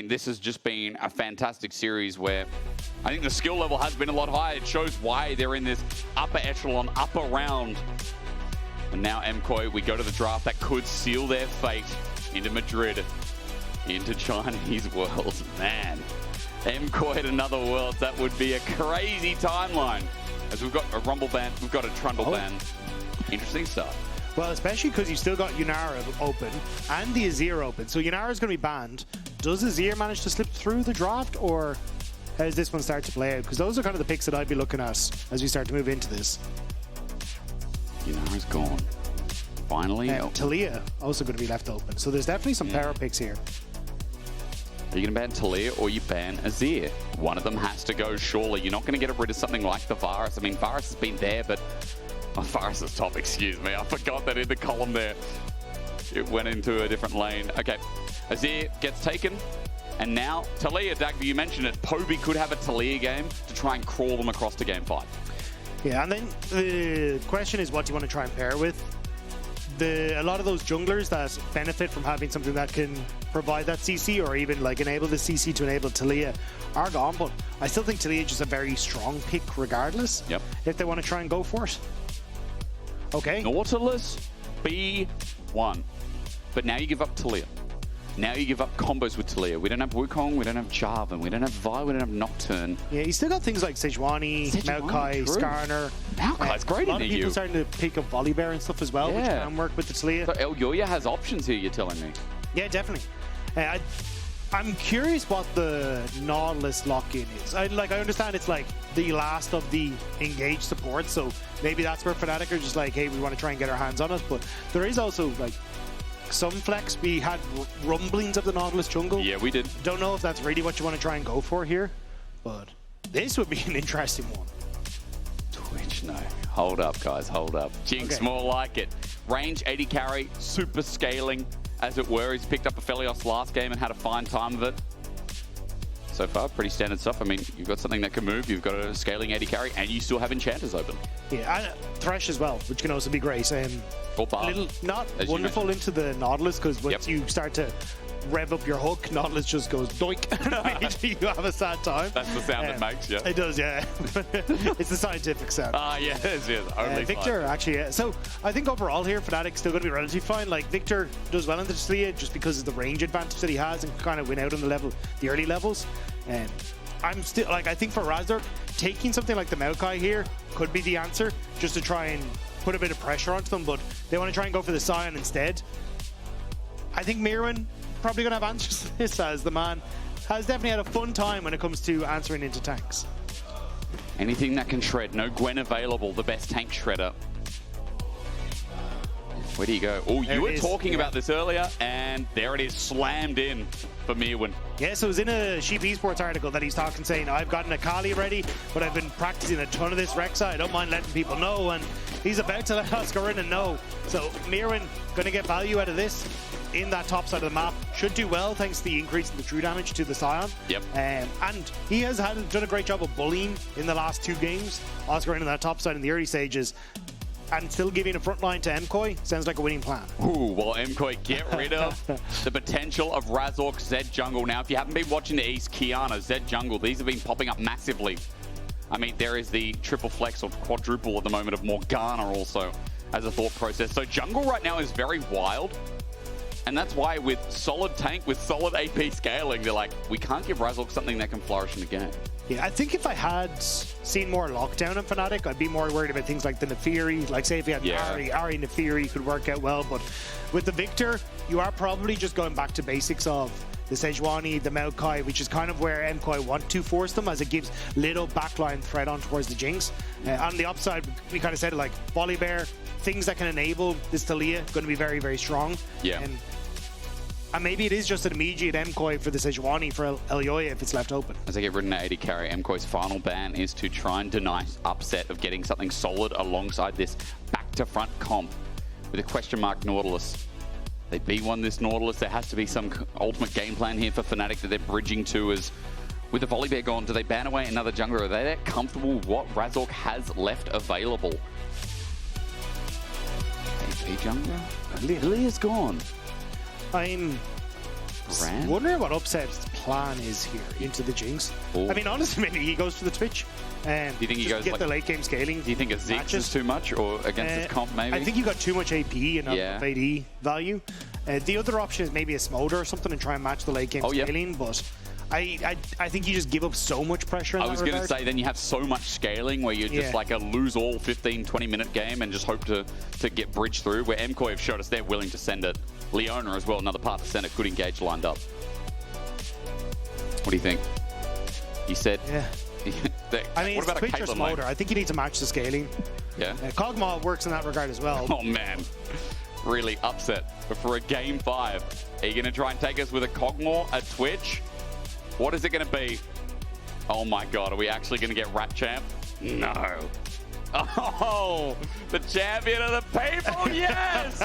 this has just been a fantastic series where I think the skill level has been a lot higher. It shows why they're in this upper echelon, upper round. And now MKOI, we go to the draft that could seal their fate into Madrid, into Chinese world. Man, MKOI at another world, that would be a crazy timeline. As we've got a Rumble ban, we've got a Trundle ban. Interesting stuff. Well, especially because you've still got Giniro open and the Azir open. So Yunara's going to be banned. Does Azir manage to slip through the draft, or how does this one start to play out? Because those are kind of the picks that I'd be looking at as we start to move into this. Yunara's gone. Finally. Taliyah also going to be left open. So there's definitely some power picks here. Are you going to ban Taliyah or you ban Azir? One of them has to go, surely. You're not going to get rid of something like the Varus. I mean, Varus has been there, but... Oh, Varus is top, excuse me. I forgot that in the column there. It went into a different lane. Okay, Azir gets taken. And now, Taliyah, Dagda, you mentioned it. Poby could have a Taliyah game to try and crawl them across to game 5. Yeah, and then the question is, what do you want to try and pair with? A lot of those junglers that benefit from having something that can provide that CC or even like enable the CC to enable Taliyah are gone, but I still think Taliyah is just a very strong pick regardless. Yep. If they want to try and go for it. Okay. Nautilus, B1. But now you give up Taliyah. Now you give up combos with Taliyah. We don't have Wukong, we don't have Jarvan, we don't have Vi, we don't have Nocturne. Yeah, you still got things like Sejuani, Maokai, Skarner. Maokai's great in A lot of people starting to pick up Volibear and stuff as well, which can work with the Taliyah. So Elyoya has options here, you're telling me? Yeah, definitely. I'm curious what the Nautilus lock-in is. I understand it's like the last of the engaged support, so maybe that's where Fnatic are just like, hey, we want to try and get our hands on it. But there is also like some flex. We had rumblings of the Nautilus jungle. Yeah, we did. Don't know if that's really what you want to try and go for here, but this would be an interesting one. Twitch, no. Hold up, guys, hold up. Jinx, more like it. Range, 80 carry, super scaling, as it were. He's picked up a Felios last game and had a fine time of it. So far, pretty standard stuff. I mean, you've got something that can move, you've got a scaling 80 carry, and you still have enchanters open. Yeah, and Thresh as well, which can also be great. A little not wonderful into the Nautilus, because once you start to rev up your hook, Nautilus just goes doink. You have a sad time. That's the sound it makes, yeah. It does, yeah. It's the scientific sound. Yes, only Viktor, actually, yeah. So I think overall here, Fnatic's still going to be relatively fine. Like, Viktor does well into Taliyah just because of the range advantage that he has and kind of win out on the early levels. And I'm still, like, I think for Razork, taking something like the Maokai here could be the answer, just to try and put a bit of pressure onto them, but they want to try and go for the Sion instead. I think Myrwn probably going to have answers to this, as the man has definitely had a fun time when it comes to answering into tanks. Anything that can shred. No Gwen available, the best tank shredder. Where do you go? Oh, you were talking about this earlier, and there it is, slammed in for Myrwn. Yeah, so it was in a Sheep Esports article that he's talking, saying, I've gotten a Kali ready, but I've been practicing a ton of this Rek'Sai. I don't mind letting people know, and he's about to let Oscarinin know. So Myrwn going to get value out of this in that top side of the map. Should do well thanks to the increase in the true damage to the Sion. Yep. And he has done a great job of bullying in the last 2 games. Oscarinin on that top side in the early stages, and still giving a front line to MKOI sounds like a winning plan. Ooh, well, MKOI get rid of the potential of Razork Zed jungle. Now, if you haven't been watching the East, Qiyana, Zed jungle, these have been popping up massively. I mean, there is the triple flex or quadruple at the moment of Morgana also as a thought process. So jungle right now is very wild. And that's why with solid tank, with solid AP scaling, they're like, we can't give Razork something that can flourish in the game. Yeah, I think if I had seen more lockdown in Fnatic, I'd be more worried about things like the Nefiri. Like, say if you had Ari Nefiri could work out well, but with the Viktor, you are probably just going back to basics of the Sejuani, the Maokai, which is kind of where MKOI want to force them, as it gives little backline threat on towards the Jinx. On the upside, we kind of said like Volibear, things that can enable this Taliyah, going to be very, very strong. Yeah. And maybe it is just an immediate MKOI for the Sejuani for Elyoya if it's left open. As they get ridden at 80 carry, MKOI's final ban is to try and deny upset of getting something solid alongside this back-to-front comp with a question mark Nautilus. They B1 this Nautilus. There has to be some ultimate game plan here for Fnatic that they're bridging to. As with the Volibear gone, do they ban away another jungler? Are they that comfortable with what Razork has left available? AP jungler? Taliyah's gone. I'm wondering what upset plan is here into the Jinx. Ooh. I mean, honestly, maybe he goes for the Twitch. Do you think he goes get like, the late game scaling? Do you think a Ziggs is too much, or against his comp maybe? I think you got too much AP and AD value. The other option is maybe a Smolder or something and try and match the late game scaling, but I think you just give up so much pressure in I was going to say, then you have so much scaling where you're just like a lose-all 15-20 minute game and just hope to get bridge through, where MKOI have showed us they're willing to send it. Leona as well, another part to send it, good engage lined up. What do you think? You said... Yeah. I mean, what about Twitch or Smolder? I think you need to match the scaling. Yeah. Kog'Maw works in that regard as well. Oh, man. Really upset. But for a game 5, are you going to try and take us with a Kog'Maw at Twitch? What is it going to be? Oh, my God. Are we actually going to get Rat Champ? No. Oh, the champion of the people, yes!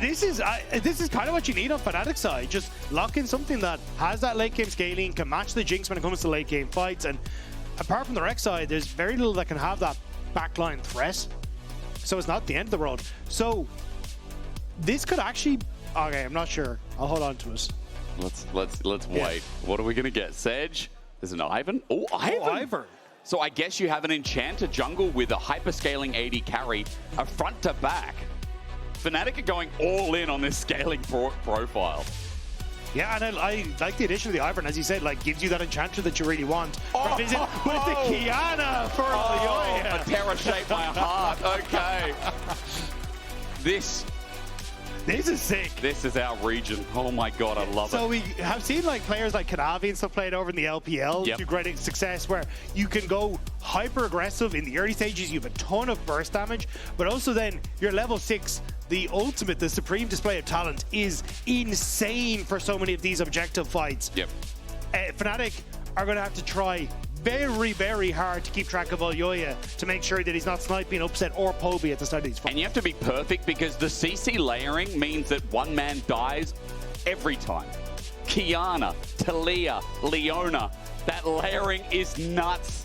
This is kind of what you need on Fnatic side. Just lock in something that has that late game scaling, can match the Jinx when it comes to late game fights, and apart from the Rek'Sai side, there's very little that can have that backline threat. So it's not the end of the road. So this could actually... Okay, I'm not sure. I'll hold on to it. Let's wait. What are we gonna get? Sedge? There's an Ivern? Oh, Ivern! Oh, Ivern. So I guess you have an enchanter jungle with a hyperscaling AD carry, a front to back. Fnatic are going all in on this scaling profile. Yeah, and I like the addition of the Ivern, as you said, like gives you that enchanter that you really want. Oh, with the Qiyana for Elyoya. A terror shaped my heart. Okay. This is sick. This is our region. Oh my God, I love it. So we have seen like players like Kanavi and stuff played over in the LPL to great success, where you can go hyper aggressive in the early stages. You have a ton of burst damage, but also then you're level 6. The ultimate, the supreme display of talent is insane for so many of these objective fights. Yep. Fnatic are going to have to try very, very hard to keep track of Elyoya to make sure that he's not sniping Upset or Poby at the start of these fights. And you have to be perfect because the CC layering means that one man dies every time. Qiyana, Taliyah, Leona, that layering is nuts.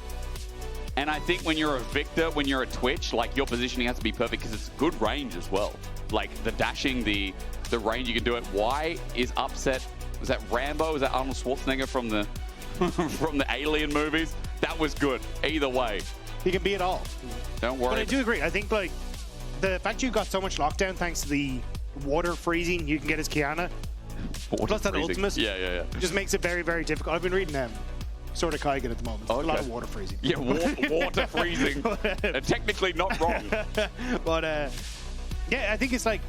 And I think when you're a Viktor, when you're a Twitch, like your positioning has to be perfect because it's good range as well. Like the dashing, the range you can do it. Why is Upset? Was that Rambo? Was that Arnold Schwarzenegger from the from the Alien movies? That was good. Either way, he can be it all. Don't worry. But I do agree. I think like the fact you got so much lockdown thanks to the water freezing you can get as Qiyana, plus that ultimate, just makes it very, very difficult. I've been reading Sword of Kaigen at the moment. A lot of water freezing. Yeah, water freezing. Technically not wrong. But yeah, I think it's like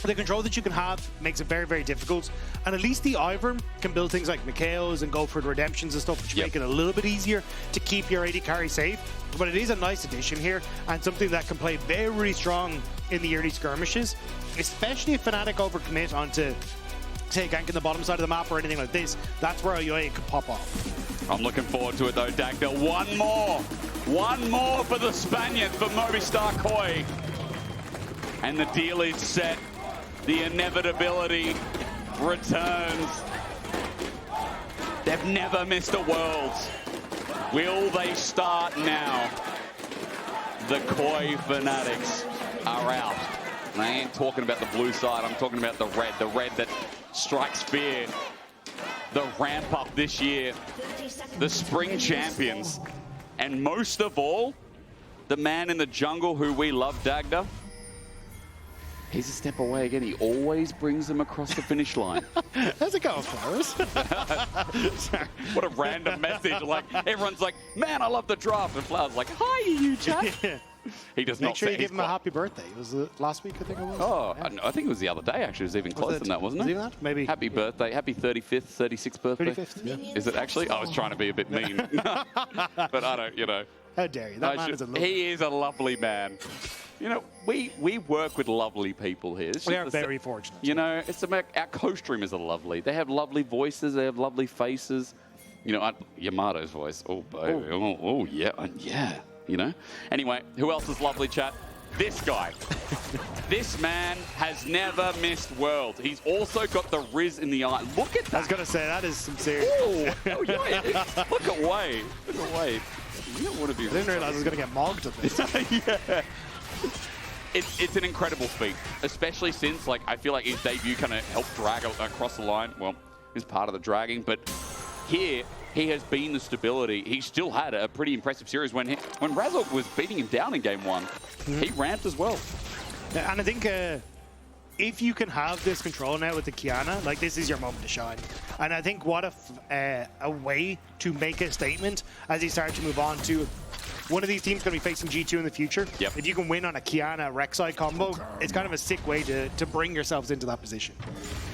the control that you can have makes it very, very difficult. And at least the Ivern can build things like Mikhails and go for the redemptions and stuff, which make it a little bit easier to keep your AD carry safe. But it is a nice addition here and something that can play very strong in the early skirmishes, especially if Fnatic overcommit onto, say, ganking the bottom side of the map or anything like this. That's where Elyoya could pop off. I'm looking forward to it though, Dagda. One more for the Spaniards, for Movistar KOI. And the deal is set. The inevitability returns. They've never missed a Worlds. Will they start now? The KOI Fanatics are out. And I ain't talking about the blue side, I'm talking about the red that strikes fear. The ramp up this year, the spring champions. And most of all, the man in the jungle who we love, Dagda. He's a step away again. He always brings them across the finish line. How's it going, Flowers? What a random message. Like, everyone's like, man, I love the draft. And Flowers like, hi, you chat. He does not Make sure you give him a happy birthday. Was it last week, I think it was? Oh, yeah. I think it was the other day, actually. It was even closer than that, wasn't it? Even that? Maybe. Happy birthday. Happy 35th, 36th birthday. 35th, yeah. Is it actually? I was trying to be a bit mean. But I don't, you know. How dare you? That man is a lovely man. He is a lovely man. You know, we work with lovely people here. We are very fortunate. You know, it's our co-streamers are lovely. They have lovely voices. They have lovely faces. You know, Yamato's voice. Oh, baby. Oh, yeah. Yeah. You know? Anyway, who else is lovely, chat? This guy. This man has never missed Worlds. He's also got the Riz in the eye. Look at that. I was going to say, that is some serious... Oh, yeah. Look away. Look away. You don't want to be... I didn't realize I was going to get mogged at this. Yeah. It's an incredible feat, especially since, like, I feel like his debut kind of helped drag across the line. Well, is part of the dragging, but here he has been the stability. He still had a pretty impressive series when Razork was beating him down in game 1. He ramped as well. And I think if you can have this control now with the Qiyana, like, this is your moment to shine. And I think what a way to make a statement as you start to move on to one of these teams going to be facing G2 in the future. Yep. If you can win on a Qiyana Rek'Sai combo, it's kind of a sick way to bring yourselves into that position.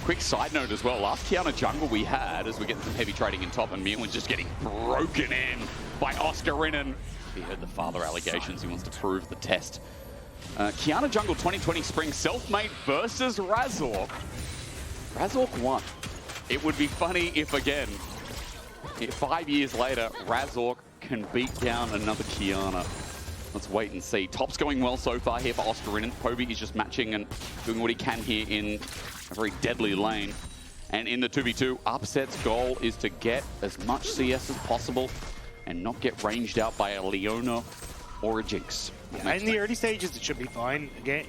Quick side note as well, last Qiyana jungle we had, as we're getting some heavy trading in top, and Myrwn's just getting broken in by Oscarinin. He heard the father allegations, he wants to prove the test. Qiyana jungle 2020 spring self-made versus Razork. Razork won. It would be funny if, again, 5 years later, Razork can beat down another Qiyana. Let's wait and see. Top's going well so far here for Oscarinin. Poby is just matching and doing what he can here in a very deadly lane. And in the 2v2, Upset's goal is to get as much CS as possible and not get ranged out by a Leona or a Jinx. Yeah, in the early stages, it should be fine. Again,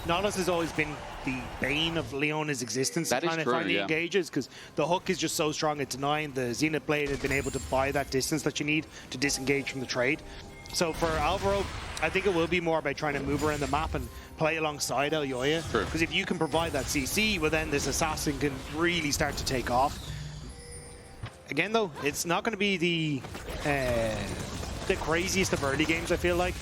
Nautilus has always been the bane of Leona's existence. That is trying to true, find the yeah. engages, because the hook is just so strong at denying. The Zenith Blade has been able to buy that distance that you need to disengage from the trade. So for Alvaro, I think it will be more about trying to move around the map and play alongside Elyoya. Because if you can provide that CC, well then this assassin can really start to take off. Again though, it's not going to be the craziest of early games, I feel like.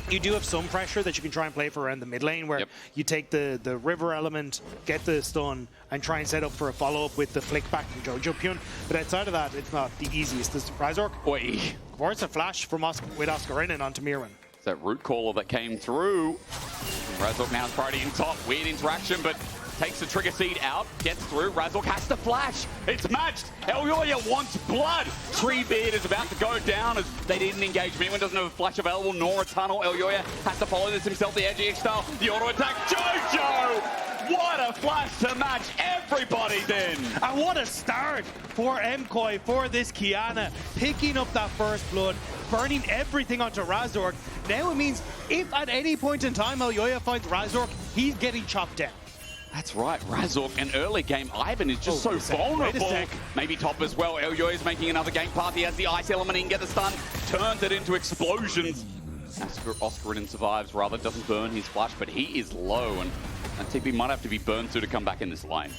You do have some pressure that you can try and play for around the mid lane, where you take the river element, get the stun, and try and set up for a follow-up with the flick back from Jojopyun. But outside of that, it's not the easiest. This Razork, of course, a flash from with Oscarinin onto Myrwn. It's that root caller that came through. Razork now is priority in top. Weird interaction, but takes the trigger seed out, gets through. Razork has to flash. It's matched. Elyoya wants blood. Treebeard is about to go down as they didn't engage. Myrwn doesn't have a flash available nor a tunnel. Elyoya has to follow this himself. The edgy style, the auto attack. Jojo! What a flash to match everybody then. And what a start for MKOI, for this Qiyana, picking up that first blood, burning everything onto Razork. Now it means if at any point in time Elyoya finds Razork, he's getting chopped down. That's right, Razork, an early game. Ivern is just so vulnerable. Maybe top as well. Elyoya is making another game path. He has the ice element. He can get the stun, turns it into explosions. Oscarinin survives, rather, doesn't burn his flash, but he is low, and TP might have to be burned through to come back in this lane.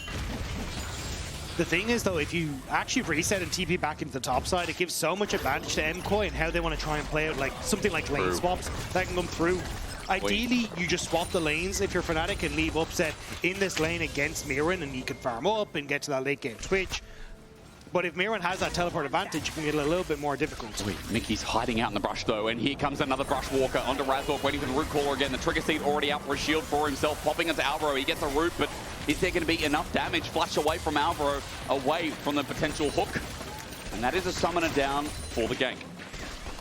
The thing is, though, if you actually reset and TP back into the top side, it gives so much advantage to MKOI and how they want to try and play out, like something like lane swaps that can come through. Ideally, you just swap the lanes if you're Fnatic and leave Upset in this lane against Myrwn, and you can farm up and get to that late game Twitch. But if Myrwn has that teleport advantage, it can get a little bit more difficult. Mikyx hiding out in the brush though, and here comes another brush walker onto Razork, waiting for the root caller again. The trigger seed already out for a shield for himself, popping into Alvaro. He gets a root, but is there going to be enough damage? Flash away from Alvaro, away from the potential hook. And that is a summoner down for the gank.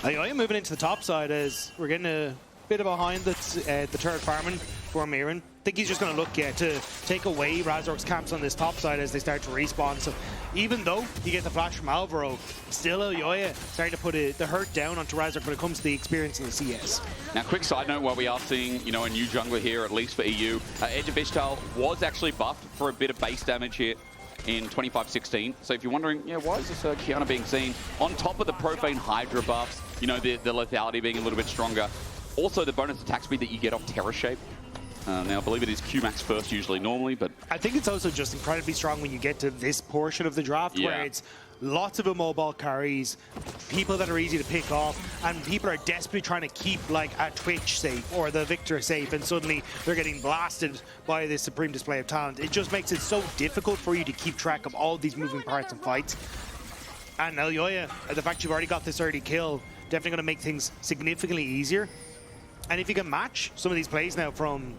Elyoya moving into the top side as we're getting a bit behind the turret farming for Myrwn. I think he's just going to look to take away Razork's camps on this top side as they start to respawn. So even though you get the flash from Alvaro, still Elyoya starting to put the hurt down onto Razork when it comes to the experience in the CS. Now, quick side note, while we are seeing, a new jungler here, at least for EU, Edge of Ishtar was actually buffed for a bit of base damage here in 25-16. So if you're wondering, why is this Qiyana being seen? On top of the Profane Hydra buffs, the lethality being a little bit stronger. Also, the bonus attack speed that you get off Terror Shape. Now, I believe it is Qmax first usually, normally, but... I think it's also just incredibly strong when you get to this portion of the draft where it's lots of immobile carries, people that are easy to pick off, and people are desperately trying to keep, like, a Twitch safe or the Viktor safe, and suddenly they're getting blasted by this supreme display of talent. It just makes it so difficult for you to keep track of all these moving parts and fights. And Elyoya, the fact you've already got this early kill, definitely going to make things significantly easier. And if you can match some of these plays now from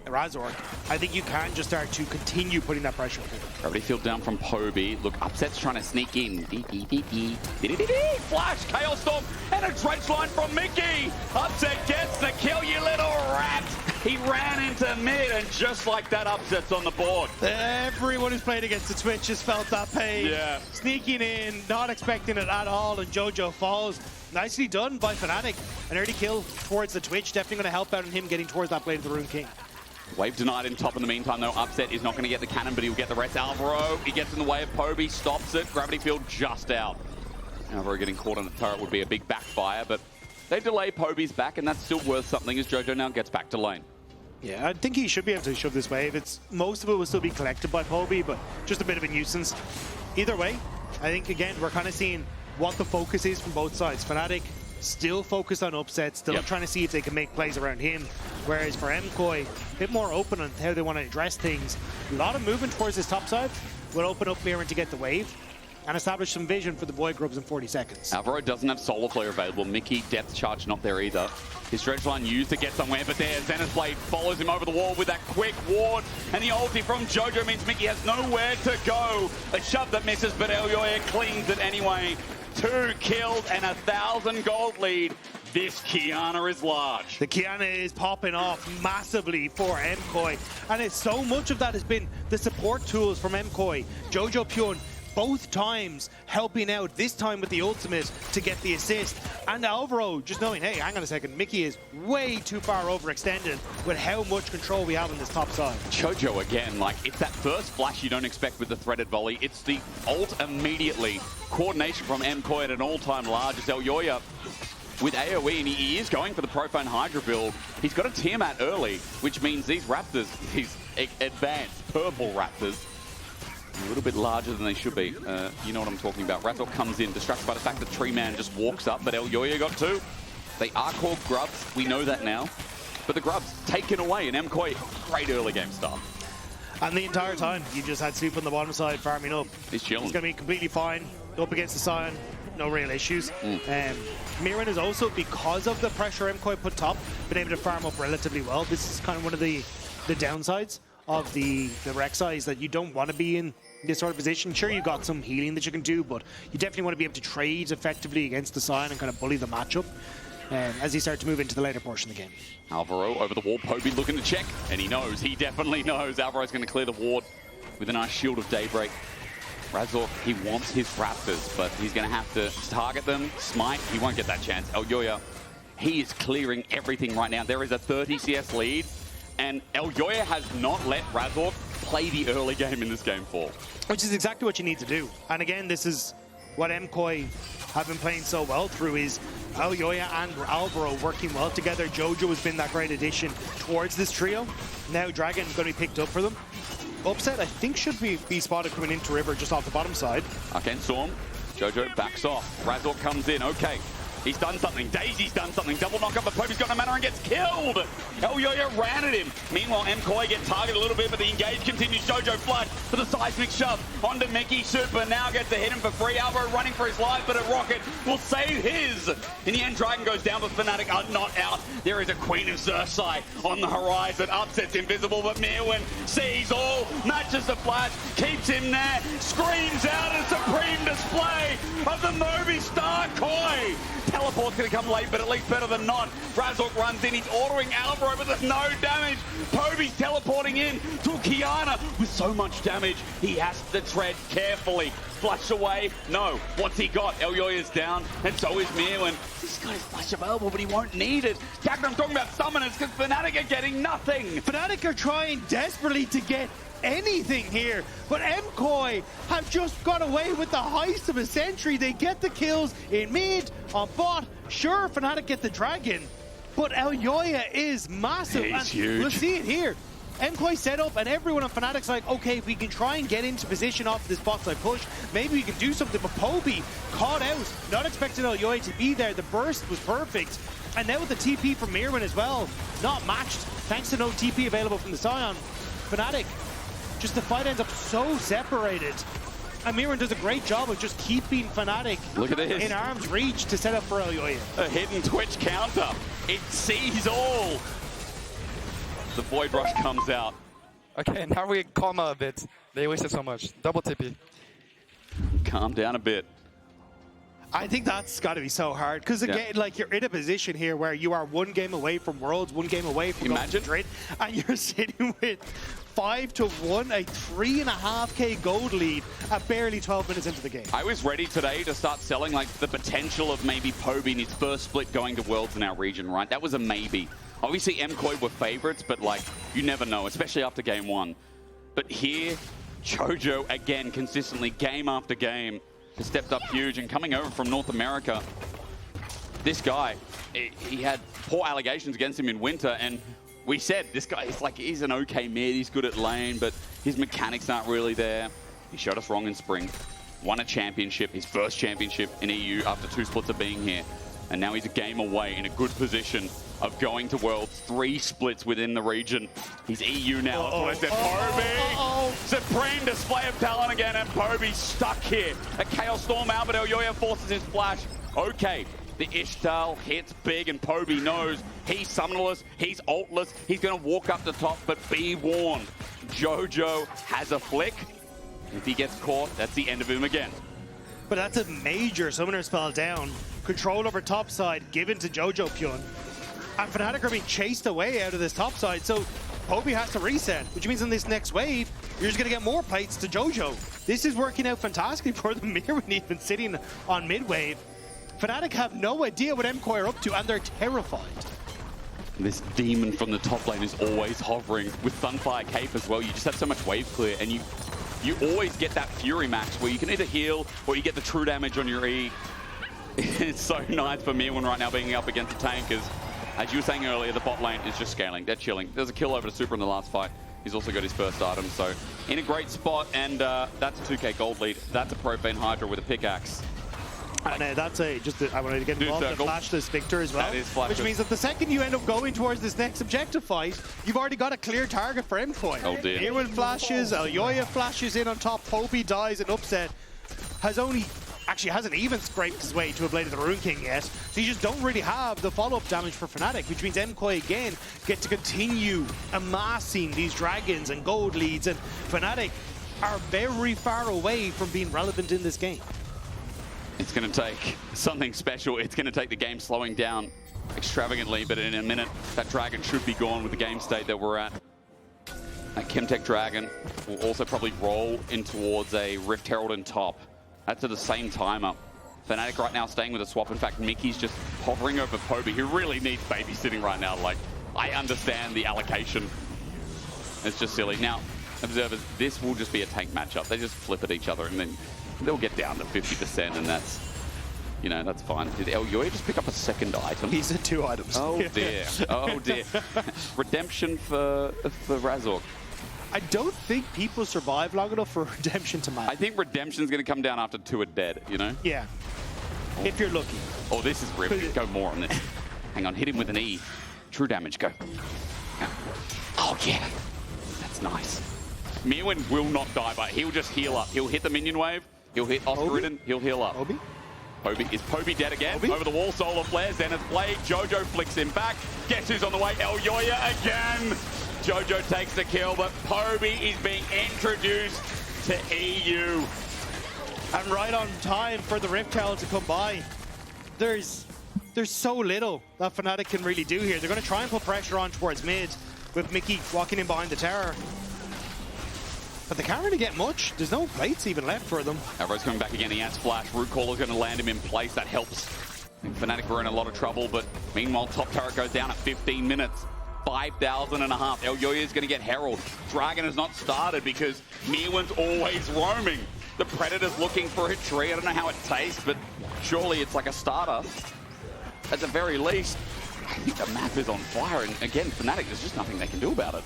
Razork, I think you can just start to continue putting that pressure through. Gravity field down from Poby. Look, Upset's trying to sneak in. Flash, Chaos Storm, and a dredge line from Mikyx. Upset gets the kill, you little rat. He ran into mid, and just like that, Upset's on the board. Everyone who's played against the Twitch has felt that pain. Yeah. Sneaking in, not expecting it at all, and Jojo falls. Nicely done by Fnatic. An early kill towards the Twitch, definitely going to help out on him getting towards that Blade of the Rune King. Wave denied in top in the meantime, though. Upset is not going to get the cannon, but he'll get the rest. Alvaro, he gets in the way of Poby, stops it. Gravity field just out. Alvaro getting caught on the turret would be a big backfire, but they delay Poby's back, and that's still worth something as Jojo now gets back to lane. Yeah, I think he should be able to shove this wave. Most of it will still be collected by Poby, but just a bit of a nuisance. Either way, I think, again, we're kind of seeing what the focus is from both sides. Fnatic still focused on Upset, still trying to see if they can make plays around him. Whereas for MKOI, a bit more open on how they want to address things. A lot of movement towards this top side will open up Myrwn to get the wave and establish some vision for the boy grubs in 40 seconds. Alvaro doesn't have Solar Flare available. Mikyx, depth charge not there either. His dredge line used to get somewhere, but there, Zenith's Blade follows him over the wall with that quick ward. And the ulti from Jojo means Mikyx has nowhere to go. A shove that misses, but Elyoya cleans it anyway. 2 killed and 1,000 gold lead. This Qiyana is large. The Qiyana is popping off massively for MKOI. And it's so much of that has been the support tools from MKOI. Jojopyun, both times helping out, this time with the ultimate to get the assist. And Alvaro just knowing, hey, hang on a second, Mikyx is way too far overextended with how much control we have on this top side. Jojo again, like, it's that first flash you don't expect with the threaded volley. It's the ult immediately. Coordination from MKOI at an all-time large as Elyoya with AoE, and he is going for the Profane Hydra build. He's got a Tiamat early, which means these Raptors, these advanced purple Raptors, a little bit larger than they should be. You know what I'm talking about. Razork comes in, distracted by the fact that Tree Man just walks up, but Elyoya got 2. They are called grubs, we know that now. But the grubs taken away, and MKOI, great early game start. And the entire time, you just had Supa on the bottom side farming up. He's chilling. He's going to be completely fine. Up against the Sion, no real issues. Myrwn is also, because of the pressure MKOI put top, been able to farm up relatively well. This is kind of one of the downsides of the Rek'Sai, is that you don't want to be in this sort of position. Sure, you got some healing that you can do, but you definitely want to be able to trade effectively against the Sion and kind of bully the matchup as you start to move into the later portion of the game. Alvaro over the wall, Poby looking to check, and he definitely knows Alvaro's going to clear the ward with a nice Shield of Daybreak. Razork, he wants his Raptors, but he's going to have to target them, smite. He won't get that chance. Elyoya, he is clearing everything right now. There is a 30 CS lead, and Elyoya has not let Razork play the early game in this game 4. Which is exactly what you need to do. And again, this is what MKOI have been playing so well through, is Elyoya and Alvaro working well together. Jojo has been that great addition towards this trio. Now Dragon going to be picked up for them. Upset, I think, should be spotted coming into River just off the bottom side. Arcane Storm. Jojo backs off. Razork comes in. Okay. He's done something. Daisy's done something. Double knockup, but Poby's got no mana and gets killed. Elyoya ran at him. Meanwhile, MKOI get targeted a little bit, but the engage continues. Jojo flush for the seismic shove onto Mikyx. Supa now gets to hit him for free. Alvaro running for his life, but a rocket will save his. In the end, Dragon goes down, but Fnatic are not out. There is a Queen of Xerxai on the horizon. Upset's invisible, but Myrwn sees all. Matches the flash, keeps him there, screams out a supreme display of the Movistar KOI. Teleport's going to come late, but at least better than not. Razork runs in, he's ordering Alvaro, but there's no damage. Poby's teleporting in to Qiyana with so much damage. He has to tread carefully. Flush away, no. What's he got? Elyoya's down, and so is Myrwn. He's got his flush available, but he won't need it. Dagda, I'm talking about summoners, because Fnatic are getting nothing. Fnatic are trying desperately to get anything here, but MKOI have just got away with the heist of a century. They get the kills in mid, on bot. Sure, Fnatic get the dragon, but Elyoya is massive. He's huge. We'll see it here. MKOI set up, and everyone on Fnatic's like, okay, we can try and get into position off this bot side push. Maybe we can do something, but Poby caught out, not expecting Elyoya to be there. The burst was perfect. And now with the TP from Myrwn as well, not matched, thanks to no TP available from the Sion. Fnatic, just the fight ends up so separated. And Myrwn does a great job of just keeping Fnatic Look at this. in arm's reach to set up for Elyoya. A hidden Twitch counter. It sees all. The Void Rush comes out. Okay, now we calm a bit. They wasted so much. Double TP. Calm down a bit. I think that's got to be so hard because again, like you're in a position here where you are 1 game away from Worlds, 1 game away from going to Madrid, and you're sitting with 5-1, a 3.5k gold lead at barely 12 minutes into the game. I was ready today to start selling like the potential of maybe Poby in his first split going to Worlds in our region, right? That was a maybe. Obviously, MKOI were favorites, but like you never know, especially after game 1. But here, Jojo again, consistently, game after game, has stepped up huge and coming over from North America. This guy, he had poor allegations against him in winter, and we said this guy is like, he's an okay mid, he's good at lane, but his mechanics aren't really there. He showed us wrong in spring. Won a championship, his first championship in EU after 2 splits of being here. And now he's a game away in a good position of going to Worlds. 3 splits within the region. He's EU now. That's what I said. Poby! Supreme display of talent again, and Poby stuck here. A Chaos Storm out, but Elyoya forces his flash. Okay, the Ishtal hits big, and Poby knows he's summonerless, he's ultless, he's going to walk up the top, but be warned. Jojo has a flick. If he gets caught, that's the end of him again. But that's a major summoner spell down. Control over top side given to Jojopyun. And Fnatic are being chased away out of this top side, so Poby has to reset, which means in this next wave, you're just going to get more plates to Jojo. This is working out fantastically for the Myrwn even sitting on mid wave. Fnatic have no idea what MKOI are up to, and they're terrified. This demon from the top lane is always hovering with Sunfire Cape as well. You just have so much wave clear, and you always get that Fury max where you can either heal or you get the true damage on your E. It's so nice for Myrwn right now being up against the tankers. As you were saying earlier, the bot lane is just scaling. They're chilling. There's a kill over to Supa in the last fight. He's also got his first item, so in a great spot, and that's a 2k gold lead. That's a Profane Hydra with a pickaxe. And that's I wanted to get involved and flash this Viktor as well. Which means that the second you end up going towards this next objective fight, you've already got a clear target for MKOI. Oh dear. Myrwn flashes, Elyoya flashes in on top, Poby dies, and Upset hasn't even scraped his way to a Blade of the Rune King yet. So you just don't really have the follow-up damage for Fnatic, which means MKOI again get to continue amassing these dragons and gold leads, and Fnatic are very far away from being relevant in this game. It's going to take something special. It's going to take the game slowing down extravagantly, but in a minute, that dragon should be gone with the game state that we're at. That Chemtech Dragon will also probably roll in towards a Rift Herald in top. That's at the same timer. Fnatic right now staying with a swap. In fact, Mikyx just hovering over Poby, who really needs babysitting right now. Like, I understand the allocation. It's just silly. Now, observers, this will just be a tank matchup. They just flip at each other, and then they'll get down to 50%, and that's, you know, that's fine. Did Elyoya just pick up a second item? He's at 2 items. Oh dear. Oh dear. Redemption for Razork. I don't think people survive long enough for redemption to matter. I think redemption's going to come down after 2 are dead, you know? Yeah. If you're lucky. Oh, this is ripped. Go more on this. Hang on, hit him with an E. True damage, go. Oh yeah. That's nice. Myrwn will not die, but he'll just heal up. He'll hit the minion wave. He'll hit Oscarinin. He'll heal up. Poby. Is Poby dead again? Over the wall, Solar Flares, Zenith Blade. Jojo flicks him back. Guess who's on the way? Elyoya again. Jojo takes the kill, but Poby is being introduced to EU. And right on time for the Rift Herald to come by. There's so little that Fnatic can really do here. They're going to try and put pressure on towards mid with Mikyx walking in behind the tower. But they can't really get much. There's no plates even left for them. Alvaro's coming back again. He has flash. Root Caller's going to land him in place. That helps. Fnatic were in a lot of trouble, but meanwhile, top turret goes down at 15 minutes. 5,000 and a half. Elyoya's going to get Herald. Dragon has not started because Myrwn's always roaming. The Predator's looking for a tree. I don't know how it tastes, but surely it's like a starter. At the very least, I think the map is on fire. And again, Fnatic, there's just nothing they can do about it.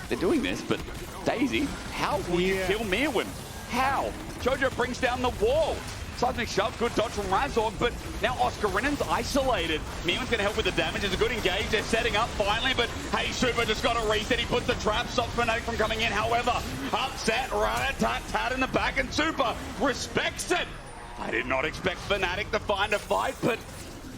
They're doing this, but Daisy, how will you kill Myrwn? How? Jojo brings down the wall. Seismic shove, good dodge from Razork, but now Oscarinen's isolated. Myrwn's going to help with the damage. It's a good engage. They're setting up finally, but hey, Supa just got a reset. He puts the trap, stops Fnatic from coming in. However, upset, rat-a-tat-tat in the back, and Supa respects it. I did not expect Fnatic to find a fight, but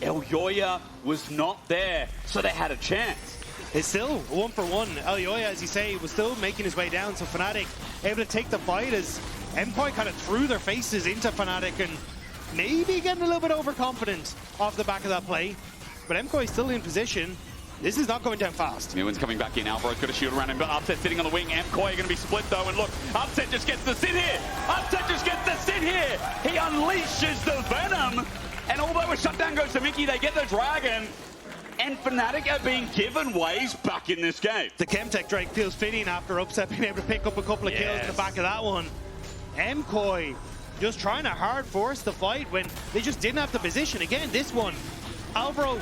Elyoya was not there, so they had a chance. It's still 1-for-1. Elyoya, as you say, was still making his way down, so Fnatic able to take the fight as MKOI kind of threw their faces into Fnatic and maybe getting a little bit overconfident off the back of that play. But MKOI still in position. This is not going down fast. Myrwn's coming back in. Alvaro's got a shield around him, but Upset sitting on the wing. MKOI are going to be split though, and look, Upset just gets to sit here. Upset just gets to sit here. He unleashes the venom, and although a shutdown goes to Mikyx, they get the dragon. And Fnatic are being given ways back in this game. The Chemtech Drake feels fitting after Upset being able to pick up a couple of kills in the back of that one. MKOI just trying to hard force the fight when they just didn't have the position. Again, this one, Alvaro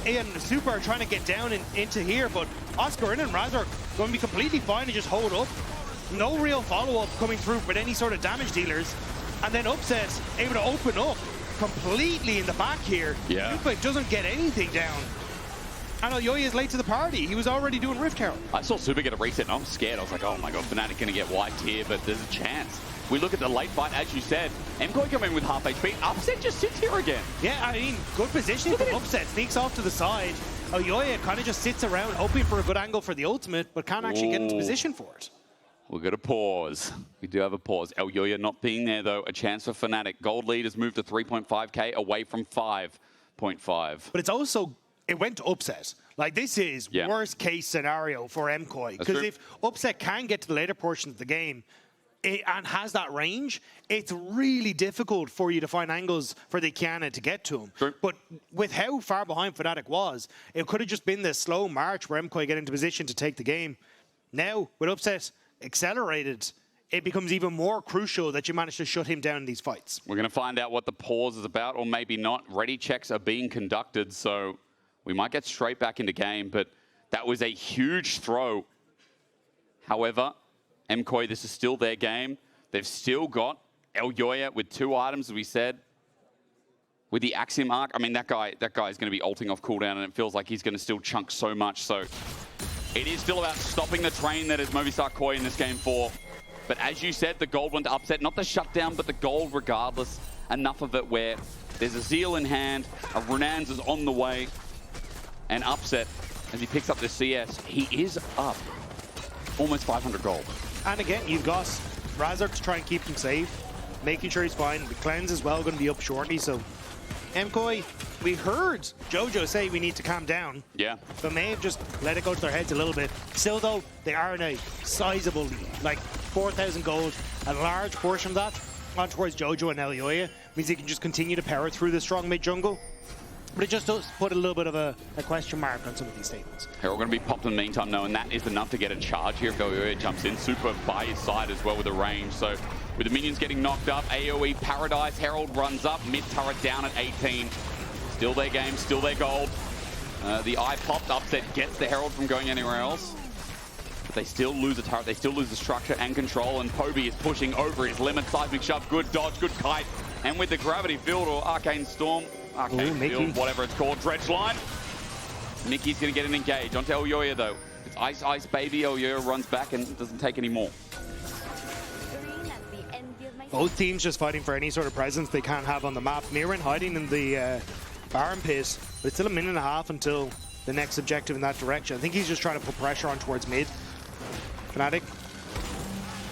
and Supa are trying to get down into here, but Oscarinin and Razork going to be completely fine to just hold up. No real follow-up coming through with any sort of damage dealers. And then Upset able to open up completely in the back here. Yeah. Supa doesn't get anything down. And Elyoya is late to the party. He was already doing Rift Herald. I saw Supa get a reset and I was scared. I was like, oh my god, Fnatic going to get wiped here, but there's a chance. We look at the late fight, as you said, MKOI come in with half HP. Upset just sits here again. Yeah, I mean, good positioning from Upset. Sneaks off to the side. Elyoya kind of just sits around hoping for a good angle for the ultimate, but can't actually get into position for it. We're going to pause. We do have a pause. Elyoya not being there, though. A chance for Fnatic. Gold lead has moved to 3.5k away from 5.5. But it's also, it went to Upset. Like, this is worst case scenario for MKOI. Because if Upset can get to the later portions of the game and has that range, it's really difficult for you to find angles for the Qiyana to get to him. True. But with how far behind Fnatic was, it could have just been this slow march where MKOI get into position to take the game. Now, with Upset accelerated, it becomes even more crucial that you manage to shut him down in these fights. We're going to find out what the pause is about, or maybe not. Ready checks are being conducted, so we might get straight back into game, but that was a huge throw. However, MKOI, this is still their game. They've still got Elyoya with 2 items, as we said. With the Axiom Arc, I mean, that guy is going to be ulting off cooldown, and it feels like he's going to still chunk so much, so it is still about stopping the train that is Movistar KOI in this game 4. But as you said, the gold went to Upset. Not the shutdown, but the gold regardless. Enough of it where there's a Zeal in hand, a Runans is on the way, and Upset, as he picks up the CS, he is up almost 500 gold. And again, you've got Razork to try and keep him safe, making sure he's fine. The cleanse as well going to be up shortly, so MKOI, we heard Jojo say we need to calm down. Yeah. But may have just let it go to their heads a little bit. Still though, they are in a sizable lead, like 4,000 gold. A large portion of that on towards Jojo and Elyoya means they can just continue to power through the strong mid jungle. But it just does put a little bit of a question mark on some of these statements. Herald going to be popped in the meantime, though, and that is enough to get a charge here if Elyoya jumps in. Supa by his side as well with the range. So with the minions getting knocked up, AoE Paradise, Herald runs up, mid turret down at 18. Still their game, still their gold. The eye popped, Upset gets the Herald from going anywhere else. But they still lose the turret, they still lose the structure and control, and Poby is pushing over his limit. Seismic shove, good dodge, good kite. And with the gravity field or arcane storm, arcane field, whatever it's called, dredge line. Mikyx's going to get an engage onto Elyoya though. It's ice, ice, baby. Elyoya runs back and doesn't take any more. Both teams just fighting for any sort of presence they can't have on the map. Myrwn hiding in the Baron pit, but it's still a minute and a half until the next objective in that direction. I think he's just trying to put pressure on towards mid. Fnatic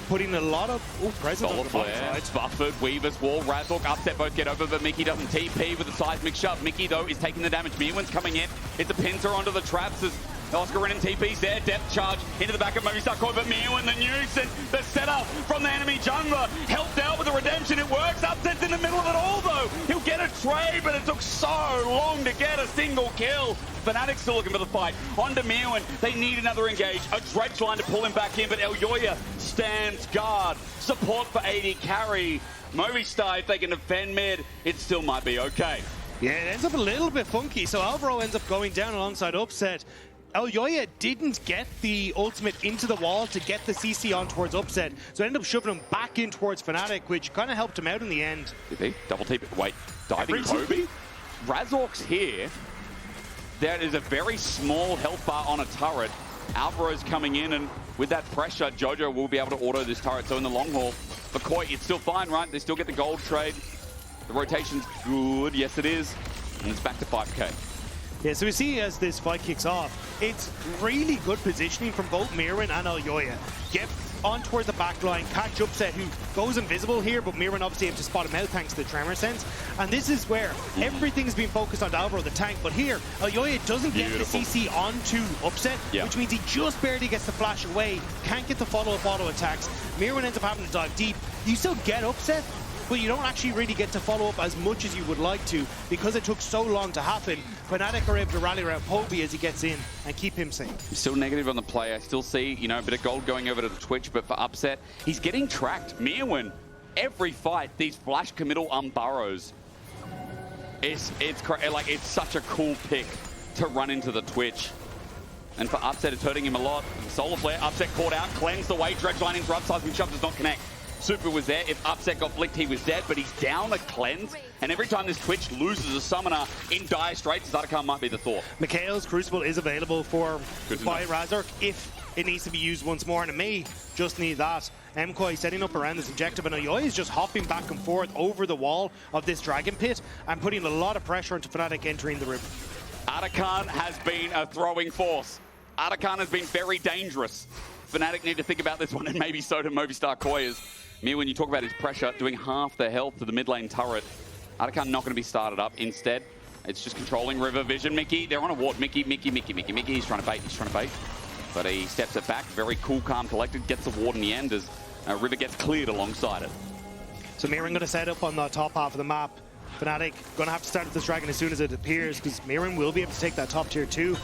putting a lot of presence on the bottom side. Bufford, Weaver's wall, Razork, Upset both get over, but Mikyx doesn't TP with the seismic shove. Mikyx, though, is taking the damage. Myrwn's coming in. It's a pincer onto the traps as Oscarinin TP's there. Depth charge into the back of Movistar KOI, but Myrwn, the nuke, and the setup from the enemy jungler helped out with the redemption. It works. Upset's in the middle of it all, though. He'll get a trade, but it took so long to get a single kill. Fnatic still looking for the fight. On to Myrwn. They need another engage. A dredge line to pull him back in, but Elyoya stands guard. Support for AD carry. Movistar, if they can defend mid, it still might be okay. Yeah, it ends up a little bit funky. So Alvaro ends up going down alongside Upset. Elyoya didn't get the ultimate into the wall to get the CC on towards Upset, so it ended up shoving him back in towards Fnatic, which kind of helped him out in the end. Did he? Double TP. Wait, diving Poby? Razork's here. There is a very small health bar on a turret. Alvaro's coming in, and with that pressure, Jojo will be able to auto this turret. So in the long haul, for KOI, it's still fine, right? They still get the gold trade. The rotation's good. Yes, it is. And it's back to 5k. Yeah, so we see as this fight kicks off, it's really good positioning from both Myrwn and Elyoya. Get on towards the back line, catch Upset, who goes invisible here, but Myrwn obviously able to spot him out thanks to the Tremor Sense. And this is where everything's been focused on Alvaro, the tank, but here, Elyoya doesn't get the CC onto Upset, which means he just barely gets the flash away, can't get the follow-up auto attacks. Myrwn ends up having to dive deep. You still get Upset, but you don't actually really get to follow up as much as you would like to because it took so long to happen. Fnatic are able to rally around Poby as he gets in and keep him safe. I'm still negative on the play. I still see, you know, a bit of gold going over to the Twitch, but for Upset, he's getting tracked. Myrwn, every fight, these flash committal burrows. It's such a cool pick to run into the Twitch. And for Upset, it's hurting him a lot. Solar Flare, Upset caught out, cleansed away, Dredge Line interrupts, Seismic Shove does not connect. Supa was there. If Upset got flicked, he was dead, but he's down a cleanse. And every time this Twitch loses a summoner in dire straits, Zadakan might be the thought. Mikhail's Crucible is available by Razork if it needs to be used once more, and it may just need that. MKOI setting up around this objective, and Elyoya is just hopping back and forth over the wall of this Dragon Pit and putting a lot of pressure onto Fnatic entering the river. Zadakan has been a throwing force. Zadakan has been very dangerous. Fnatic need to think about this one, and maybe so do Movistar KOI. When you talk about his pressure, doing half the health to the mid lane turret. Zadakan not going to be started up. Instead, it's just controlling river vision. Mickey, they're on a ward. Mickey. He's trying to bait. But he steps it back. Very cool, calm, collected. Gets the ward in the end as river gets cleared alongside it. So Myrwn going to set up on the top half of the map. Fnatic going to have to start with this dragon as soon as it appears because Myrwn will be able to take that top tier 2.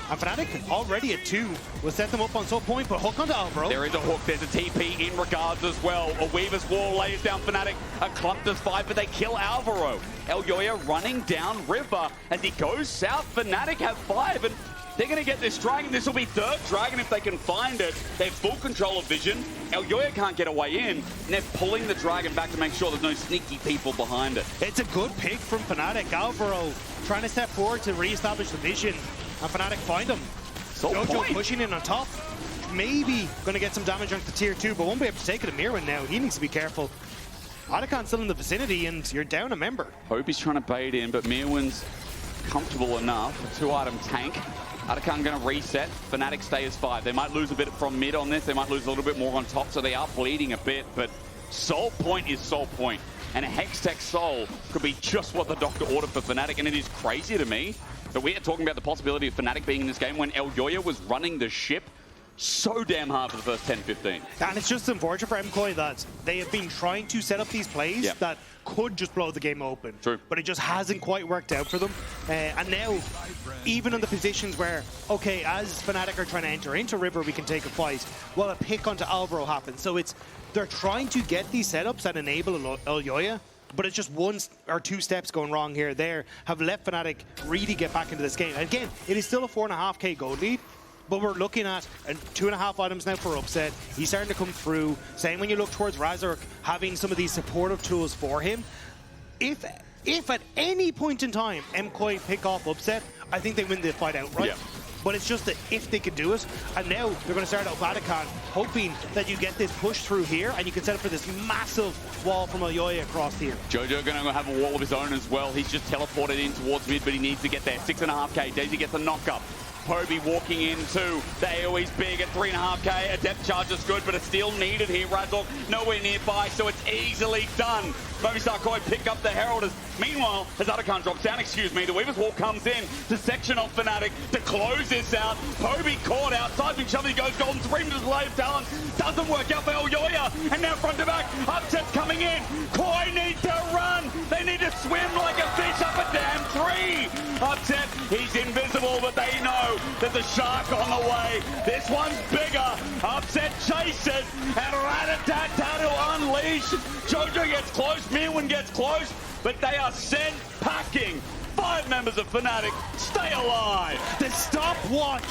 And Fnatic already at 2 will set them up on some point, but hook onto Alvaro. There is a hook, there's a TP in regards as well. A Weaver's Wall lays down Fnatic, a clump does 5, but they kill Alvaro. Elyoya running down river as he goes south. Fnatic have 5, and they're going to get this dragon. This will be 3rd dragon if they can find it. They have full control of vision. Elyoya can't get away in, and they're pulling the dragon back to make sure there's no sneaky people behind it. It's a good pick from Fnatic. Alvaro trying to step forward to re-establish the vision. And Fnatic find him. Jojo pushing in on top. Maybe going to get some damage onto the tier 2, but won't be able to take it to Myrwn now. He needs to be careful. Zadakan's still in the vicinity, and you're down a member. Poby's trying to bait in, but Myrwn's comfortable enough. A 2-item tank. Zadakan going to reset. Fnatic stay as 5. They might lose a bit from mid on this. They might lose a little bit more on top, so they are bleeding a bit. But Soul Point is Soul Point. And a Hextech Soul could be just what the Doctor ordered for Fnatic, and it is crazy to me. But we are talking about the possibility of Fnatic being in this game when Elyoya was running the ship so damn hard for the first 10-15. And it's just unfortunate for MKOI that they have been trying to set up these plays that could just blow the game open. True. But it just hasn't quite worked out for them. And now, even in the positions where, okay, as Fnatic are trying to enter into river, we can take a fight, well, a pick onto Alvaro happens. So they're trying to get these setups that enable Elyoya, but it's just 1 or 2 steps going wrong here there have let Fnatic really get back into this game. And again, it is still a 4.5k gold lead, but we're looking at 2.5 items now for Upset. He's starting to come through. Same when you look towards Razork, having some of these supportive tools for him. If at any point in time MKOI pick off Upset, I think they win the fight outright. Yeah. But it's just that if they could do it, and now they're going to start out Zadakan, hoping that you get this push through here, and you can set up for this massive wall from Elyoya across here. Jojo going to have a wall of his own as well. He's just teleported in towards mid, but he needs to get there. 6.5k. Daisy gets a knock-up. Poby walking into the AoE's big at 3.5k. A depth charge is good, but it's still needed here. Razork nowhere nearby, so it's easily done. Movistar KOI pick up the Heralders. Meanwhile, as Zadakan drops down, the Weaver's Wall comes in to section off Fnatic to close this out. Poby caught out. Seismic Shove, he goes golden. 3 minutes delay of talent. Doesn't work out for Elyoya. And now front to back. Upset's coming in. KOI needs to run. They need to swim like a fish up a damn tree. Upset, he's invisible, but they know there's a shark on the way. This one's bigger. Upset chases, and Rat-a-tat-tat to unleash. Jojo gets close, Myrwn gets close, but they are sent packing. 5 members of Fnatic stay alive. The stopwatch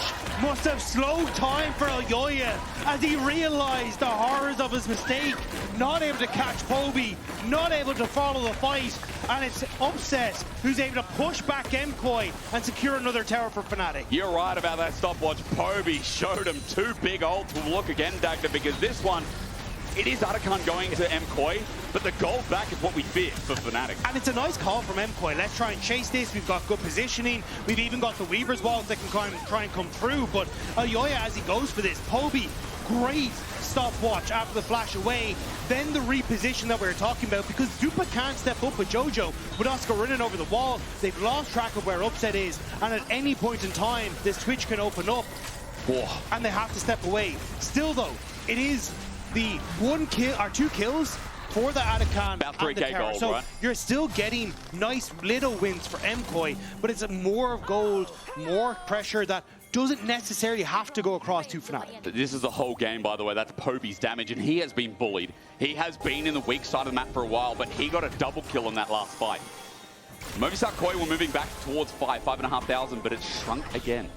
must have slowed time for Elyoya as he realized the horrors of his mistake. Not able to catch Poby, not able to follow the fight, and it's Upset who's able to push back MKOI and secure another tower for Fnatic. You're right about that stopwatch. Poby showed him 2 big ults. We'll look again, Dagda, because this one, It is Arakan going to MKOI, but the gold back is what we fear for Fnatic. And it's a nice call from MKOI. Let's try and chase this. We've got good positioning. We've even got the Weaver's Walls that can try and come through. But Elyoya, as he goes for this, Poby, great stopwatch after the flash away. Then the reposition that we were talking about, because Supa can't step up with Jojo with Oscarinin over the wall. They've lost track of where Upset is, and at any point in time, this Twitch can open up. Whoa. And they have to step away. Still though, it is the 1 kill or 2 kills for the Arakan. About 3k gold, so right? You're still getting nice little wins for MKOI, but it's more gold, more pressure that doesn't necessarily have to go across to Fnatic. This is the whole game, by the way. That's Poby's damage, and he has been bullied. He has been in the weak side of the map for a while, but he got a double kill in that last fight. Movistar KOI were moving back towards 5,500, but it's shrunk again.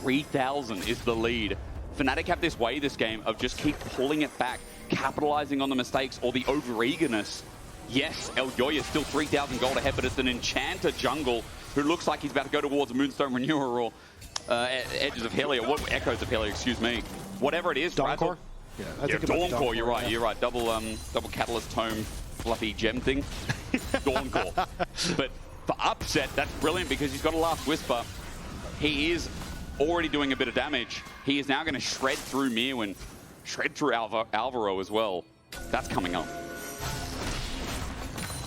3,000 is the lead. Fnatic have this way this game of just keep pulling it back, capitalizing on the mistakes or the over-eagerness. Yes, Elyoya is still 3,000 gold ahead, but it's an Enchanter jungle who looks like he's about to go towards a Moonstone Renewer or Edges of Helia, Echoes of Helia, excuse me. Whatever it is, Dawncore? Yeah, Dawncore, you're right, you're right. Double Catalyst Tome fluffy gem thing. Dawncore. But for Upset, that's brilliant because he's got a Last Whisper. He is already doing a bit of damage. He is now going to shred through Myrwn, shred through Alvaro as well. That's coming up.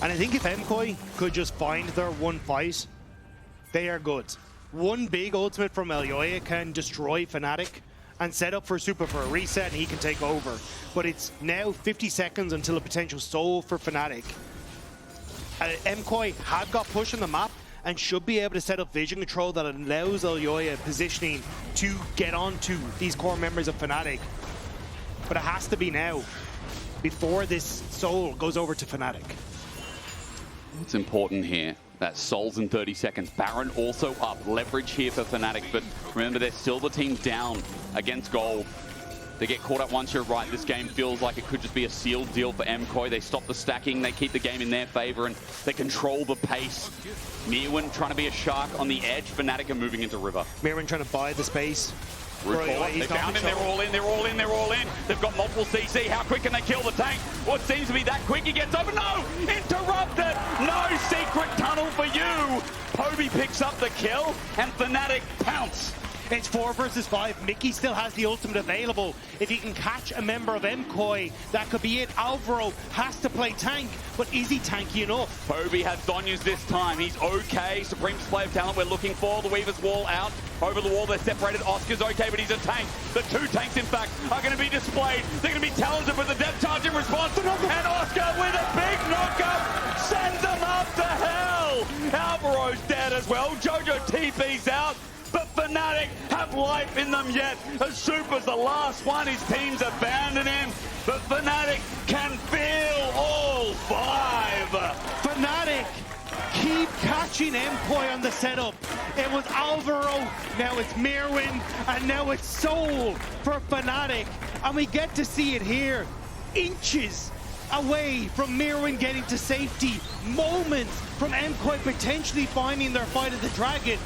And I think if MKOI could just find their one fight, they are good. One big ultimate from Elyoya can destroy Fnatic and set up for Supa for a reset, and he can take over. But it's now 50 seconds until a potential soul for Fnatic. MKOI have got push on the map and should be able to set up vision control that allows Elyoya positioning to get onto these core members of Fnatic. But it has to be now, before this soul goes over to Fnatic. What's important here, that Soul's in 30 seconds. Baron also up, leverage here for Fnatic, but remember they're still the team down against gold. They get caught up once you're right. This game feels like it could just be a sealed deal for MKOI. They stop the stacking, they keep the game in their favor, and they control the pace. Myrwn trying to be a shark on the edge. Fnatic are moving into River. Myrwn trying to buy the space. They found him, they're all in, they're all in, they're all in. They've got multiple CC. How quick can they kill the tank? What seems to be that quick, he gets over. No! Interrupted! No secret tunnel for you! Poby picks up the kill, and Fnatic pounce. It's 4 versus 5. Mikyx still has the ultimate available. If he can catch a member of MKOI, that could be it. Alvaro has to play tank, but is he tanky enough? Poby has Donyas this time. He's okay. Supreme display of talent we're looking for. The Weaver's Wall out. Over the wall, they're separated. Oscar's okay, but he's a tank. The 2 tanks, in fact, are going to be displayed. They're going to be talented with the depth charge in response. And Oscar with a big knockup sends them up to hell. Alvaro's dead as well. Jojo TP's out. But Fnatic have life in them yet. As Supa's the last one, his team's abandoned him. But Fnatic can feel all 5. Fnatic keep catching MKOI on the setup. It was Alvaro, now it's Myrwn, and now it's Soul for Fnatic. And we get to see it here. Inches away from Myrwn getting to safety. Moments from MKOI potentially finding their fight at the Dragon.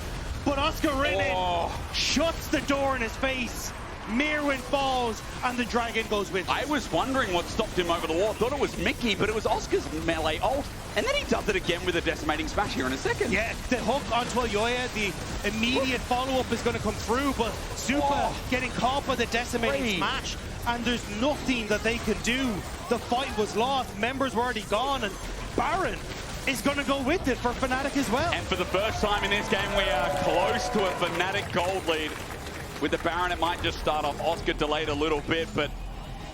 But Oscarinin shuts the door in his face. Myrwn falls, and the Dragon goes with him. I was wondering what stopped him over the wall. I thought it was Mikyx, but it was Oscar's melee ult. And then he does it again with a decimating smash here in a second. Yeah, the hook onto Elyoya, the immediate follow-up is going to come through, but Supa getting caught by the decimating smash, and there's nothing that they can do. The fight was lost, members were already gone, and Baron is going to go with it for Fnatic as well. And for the first time in this game, we are close to a Fnatic gold lead. With the Baron, it might just start off. Oscar delayed a little bit, but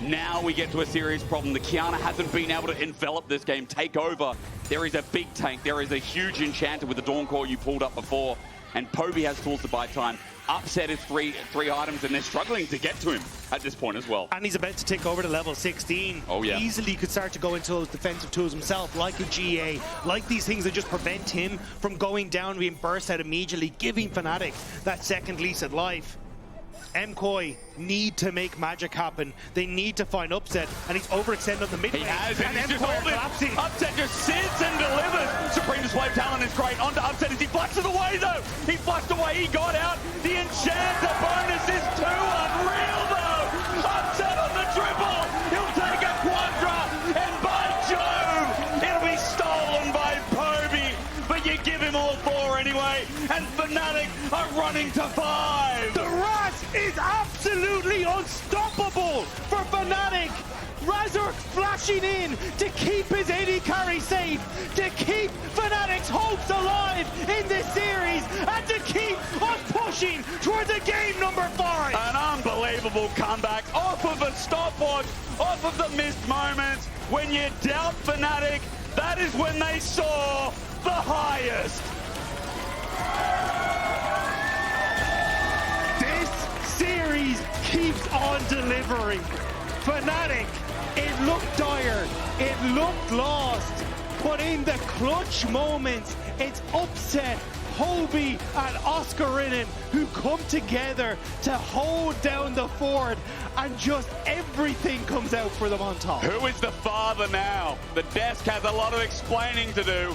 now we get to a serious problem. The Qiyana hasn't been able to envelop this game, take over. There is a big tank. There is a huge Enchanter with the Dawncore you pulled up before. And Poby has tools to buy time. Upset is three items, and they're struggling to get to him at this point as well. And he's about to take over to level 16. Oh, yeah. Easily could start to go into those defensive tools himself, like a GA, like these things that just prevent him from going down, being burst out immediately, giving Fnatic that second lease at life. MKOI need to make magic happen. They need to find Upset, and he's overextended on the mid lane. He has, and he's just MKOI collapsing. Upset just sits and delivers. Supreme display of talent is great. Onto Upset as he flushed it away, though. He flushed away, he got out. The Enchanter bonus is too unreal, though. Upset on the triple. He'll take a are running to 5. The Rat is absolutely unstoppable for Fnatic. Razork flashing in to keep his AD carry safe, to keep Fnatic's hopes alive in this series, and to keep us pushing towards the game number 5. An unbelievable comeback off of a stopwatch, off of the missed moments. When you doubt Fnatic, that is when they saw the highest. This series keeps on delivering. Fnatic, it looked dire, it looked lost, but in the clutch moments, it's upset Poby and Oscarinin who come together to hold down the fort, and just everything comes out for them on top. Who is the father now? The desk has a lot of explaining to do.